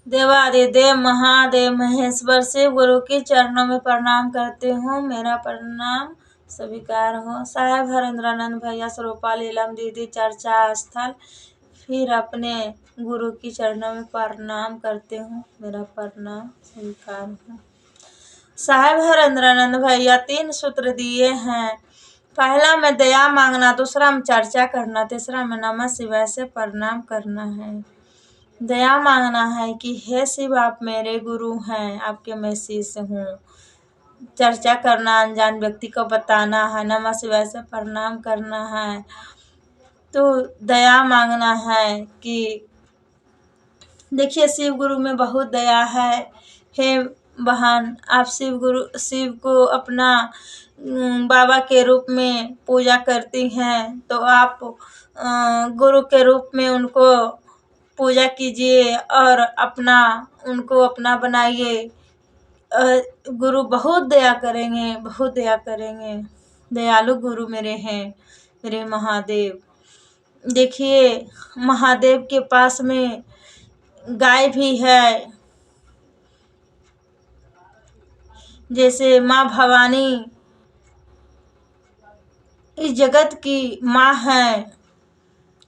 देवादिदेव महादेव महेश्वर शिव गुरु के चरणों में प्रणाम करती हूँ। मेरा प्रणाम स्वीकार हो। साहेब हरेंद्रानंद भैया स्वरूपा लीलम दीदी चर्चा स्थल। फिर अपने गुरु की चरणों में प्रणाम करती हूँ। मेरा प्रणाम स्वीकार हो। साहेब हरेंद्रानंद भैया 3 सूत्र दिए हैं। पहला में दया मांगना, दूसरा में चर्चा करना, तीसरा में नमः शिवाय से प्रणाम करना है। दया मांगना है कि हे शिव आप मेरे गुरु हैं, आपके मैं शिष्य हूँ। चर्चा करना, अनजान व्यक्ति को बताना है। नमः शिवाय से प्रणाम करना है। तो दया मांगना है कि देखिए शिव गुरु में बहुत दया है। हे बहन, आप शिव को अपना बाबा के रूप में पूजा करती हैं, तो आप गुरु के रूप में उनको पूजा कीजिए और उनको अपना बनाइए। गुरु बहुत दया करेंगे, बहुत दया करेंगे। दयालु गुरु मेरे हैं, मेरे महादेव। देखिए महादेव के पास में गाय भी है। जैसे माँ भवानी इस जगत की माँ है,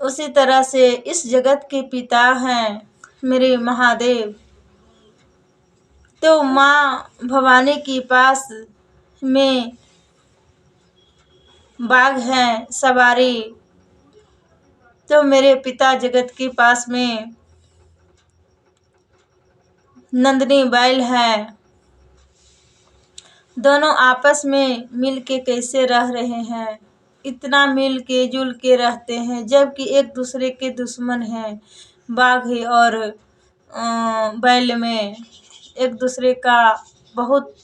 उसी तरह से इस जगत के पिता हैं मेरे महादेव। तो माँ भवानी के पास में बाघ है सवारी, तो मेरे पिता जगत के पास में नंदनी बैल है। दोनों आपस में मिल के कैसे रह रहे हैं, इतना मिल के जुल के रहते हैं, जबकि एक दूसरे के दुश्मन हैं। बाघ और बैल में एक दूसरे का बहुत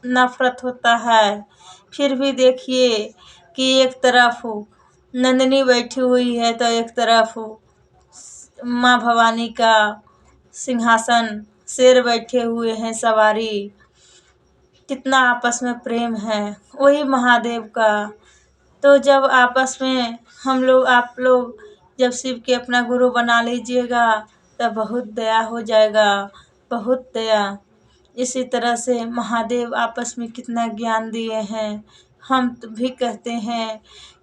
नफरत होता है। फिर भी देखिए कि एक तरफ नंदनी बैठी हुई है, तो एक तरफ माँ भवानी का सिंहासन, शेर बैठे हुए हैं सवारी। कितना आपस में प्रेम है वही महादेव का। तो जब आपस में हम लोग, आप लोग जब शिव के अपना गुरु बना लीजिएगा, तब बहुत दया हो जाएगा, बहुत दया। इसी तरह से महादेव आपस में कितना ज्ञान दिए हैं। हम तो भी कहते हैं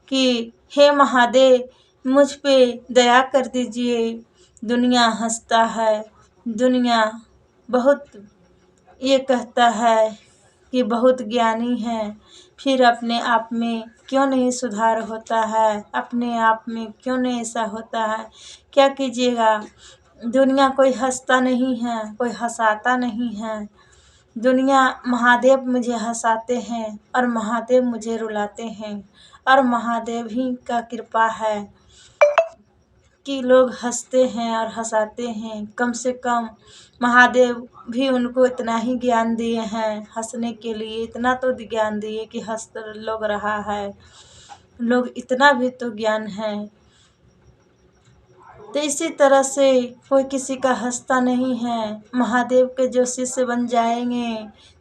कि हे महादेव मुझ पे दया कर दीजिए। दुनिया हंसता है, दुनिया बहुत ये कहता है कि बहुत ज्ञानी है, फिर अपने आप में क्यों नहीं सुधार होता है, अपने आप में क्यों नहीं ऐसा होता है। क्या कीजिएगा, दुनिया कोई हंसता नहीं है, कोई हंसाता नहीं है। दुनिया, महादेव मुझे हंसाते हैं और महादेव मुझे रुलाते हैं, और महादेव ही का कृपा है कि लोग हंसते हैं और हंसाते हैं। कम से कम महादेव भी उनको इतना ही ज्ञान दिए हैं हंसने के लिए, इतना तो ज्ञान दिए कि हंस लोग रहा है। लोग इतना भी तो ज्ञान है। तो इसी तरह से कोई किसी का हंसता नहीं है। महादेव के जो शिष्य बन जाएंगे,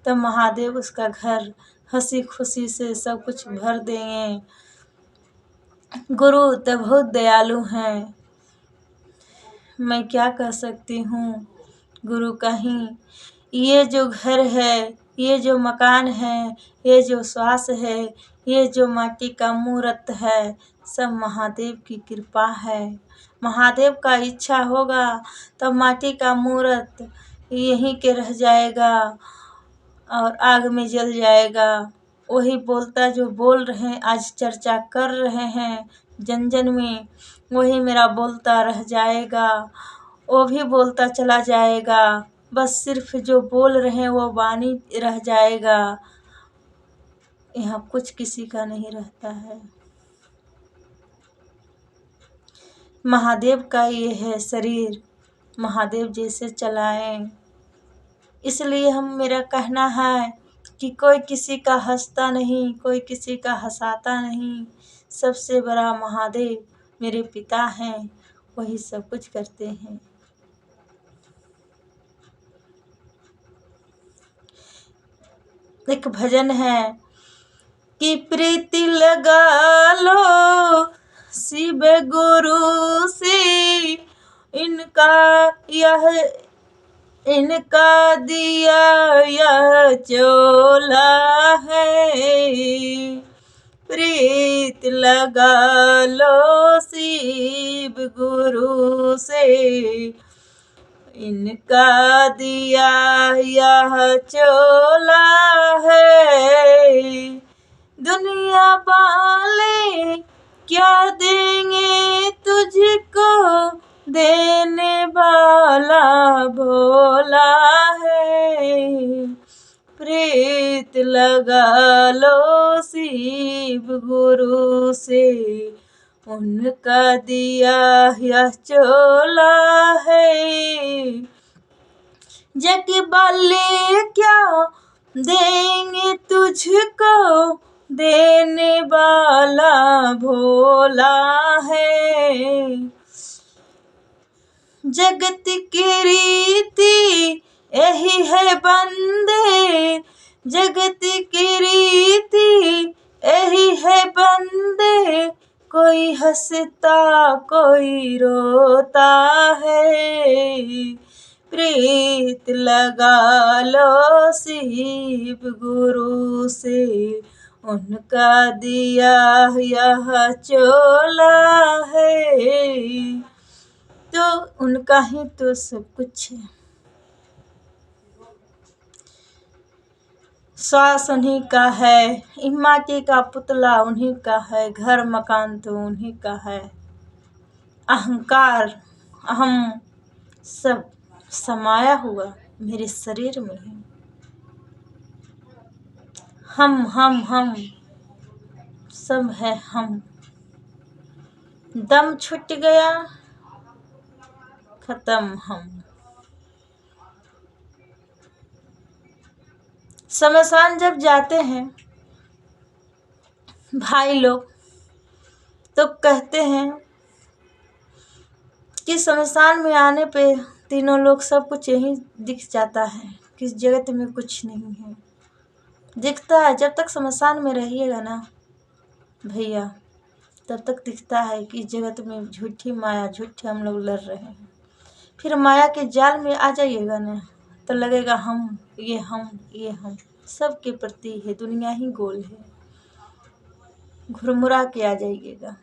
तो महादेव उसका घर हंसी खुशी से सब कुछ भर देंगे। गुरु तो बहुत दयालु हैं, मैं क्या कह सकती हूँ। गुरु का ही ये जो घर है, ये जो मकान है, ये जो श्वास है, ये जो माटी का मूर्त है, सब महादेव की कृपा है। महादेव का इच्छा होगा तो माटी का मूर्त यहीं के रह जाएगा और आग में जल जाएगा। वही बोलता जो बोल रहे हैं, आज चर्चा कर रहे हैं जन जन में, वही मेरा बोलता रह जाएगा। वो भी बोलता चला जाएगा, बस सिर्फ जो बोल रहे हैं वो वाणी रह जाएगा। यहाँ कुछ किसी का नहीं रहता है। महादेव का ये है शरीर, महादेव जैसे चलाएं। इसलिए मेरा कहना है कि कोई किसी का हंसता नहीं, कोई किसी का हंसाता नहीं। सबसे बड़ा महादेव मेरे पिता हैं, वही सब कुछ करते हैं। एक भजन है कि प्रीति लगा लो शिव गुरु से, इनका यह इनका दिया यह चोला है। प्रीत लगा लो शिव गुरु से, इनका दिया यह चोला है। दुनिया वाले क्या देंगे तुझको, देने वाला भोला है। प्रीत लगा लो शिव गुरु से, उनका दिया यह चोला है। जग वाले क्या देंगे तुझको, देने वाला भोला है। जगत की रीति यही है बंदे, जगत की रीति यही है बंदे, कोई हंसता कोई रोता है। प्रीत लगा लो शिव गुरु से, उनका दिया यह चोला है। तो उनका ही तो सब कुछ है। श्वास उन्हीं का है, माटी का पुतला उन्हीं का है, घर मकान तो उन्हीं का है। अहंकार अहम सब समाया हुआ मेरे शरीर में है। हम सब है हम। दम छूट गया खत्म हम। शमशान जब जाते हैं भाई लोग तो कहते हैं कि शमशान में आने पे तीनों लोग सब कुछ यही दिख जाता है, कि इस जगत में कुछ नहीं है। दिखता है जब तक शमशान में रहिएगा ना भैया, तब तक दिखता है कि इस जगत में झूठी माया, झूठे हम लोग लड़ रहे हैं। फिर माया के जाल में आ जाइएगा ना तो लगेगा हम ये सबके प्रति है, दुनिया ही गोल है। घुरमुरा के आ जाइएगा,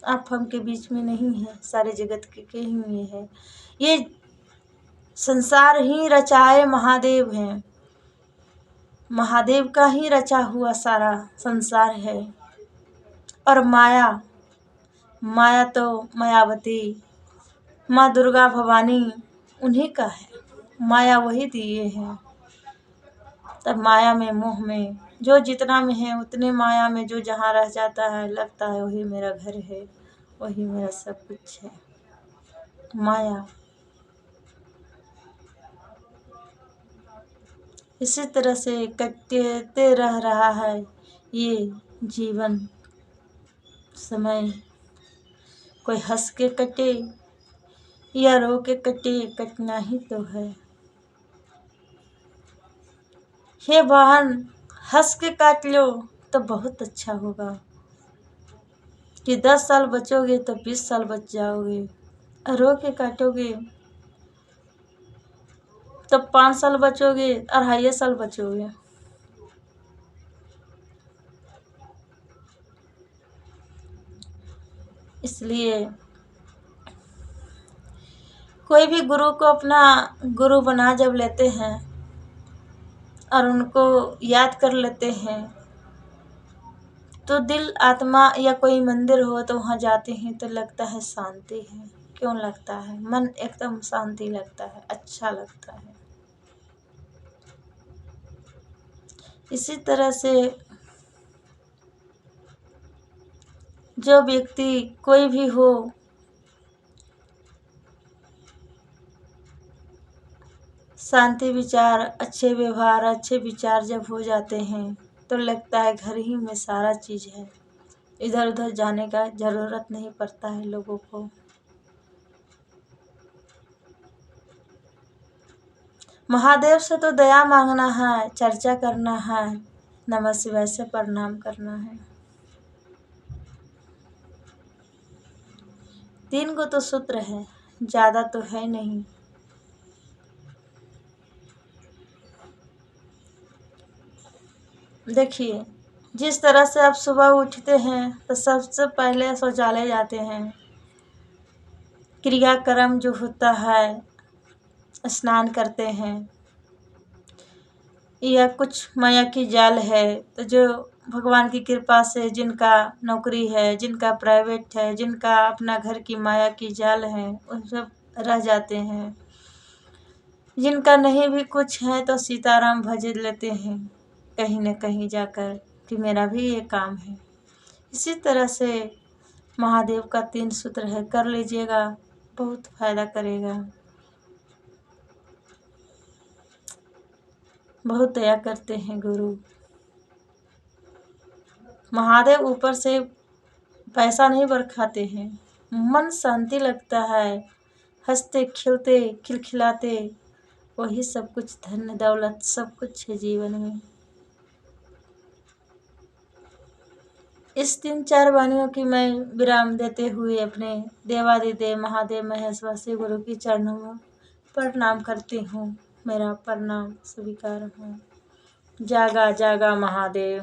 आप हम के बीच में नहीं है, सारे जगत के ही में है। ये संसार ही रचाए महादेव हैं, महादेव का ही रचा हुआ सारा संसार है। और माया तो मायावती माँ दुर्गा भवानी उन्हीं का है, माया वही दिए हैं। तब माया में मोह में जो जितना में है उतने माया में जो जहाँ रह जाता है लगता है वही मेरा घर है, वही मेरा सब कुछ है। माया इसी तरह से कटते रह रहा है ये जीवन समय। कोई हंस के कटे या रो के कटे, कटना ही तो है। हे बहन हंस के काट लो तो बहुत अच्छा होगा, कि 10 साल बचोगे तो 20 साल बच जाओगे। रो के काटोगे तो 5 साल बचोगे, 2.5 साल बचोगे। इसलिए कोई भी गुरु को अपना गुरु बना जब लेते हैं और उनको याद कर लेते हैं तो दिल आत्मा या कोई मंदिर हो तो वहाँ जाते हैं तो लगता है शांति है। क्यों लगता है? मन एकदम शांति लगता है, अच्छा लगता है। इसी तरह से जो व्यक्ति कोई भी हो शांति विचार, अच्छे व्यवहार, अच्छे विचार जब हो जाते हैं तो लगता है घर ही में सारा चीज़ है, इधर उधर जाने का ज़रूरत नहीं पड़ता है लोगों को। महादेव से तो दया मांगना है, चर्चा करना है, नमः शिवाय से प्रणाम करना है। 3 गो तो सूत्र है, ज़्यादा तो है नहीं। देखिए, जिस तरह से आप सुबह उठते हैं तो सबसे पहले शौचालय जाते हैं, क्रियाक्रम जो होता है, स्नान करते हैं, या कुछ माया की जाल है तो जो भगवान की कृपा से जिनका नौकरी है, जिनका प्राइवेट है, जिनका अपना घर की माया की जाल है, उन सब रह जाते हैं। जिनका नहीं भी कुछ है तो सीताराम भज लेते हैं कहीं न कहीं जाकर कि मेरा भी ये काम है। इसी तरह से महादेव का 3 सूत्र है, कर लीजिएगा, बहुत फायदा करेगा। बहुत दया करते हैं गुरु। महादेव ऊपर से पैसा नहीं बरखाते हैं, मन शांति लगता है, हंसते खिलते खिलखिलाते, वही सब कुछ, धन दौलत सब कुछ है जीवन में। इस 3-4 वाणियों की मैं विराम देते हुए अपने देवादिदेव महादेव महेश्वर गुरु की चरणों में प्रणाम करती हूँ। मेरा प्रणाम स्वीकार हो। जागा जागा महादेव।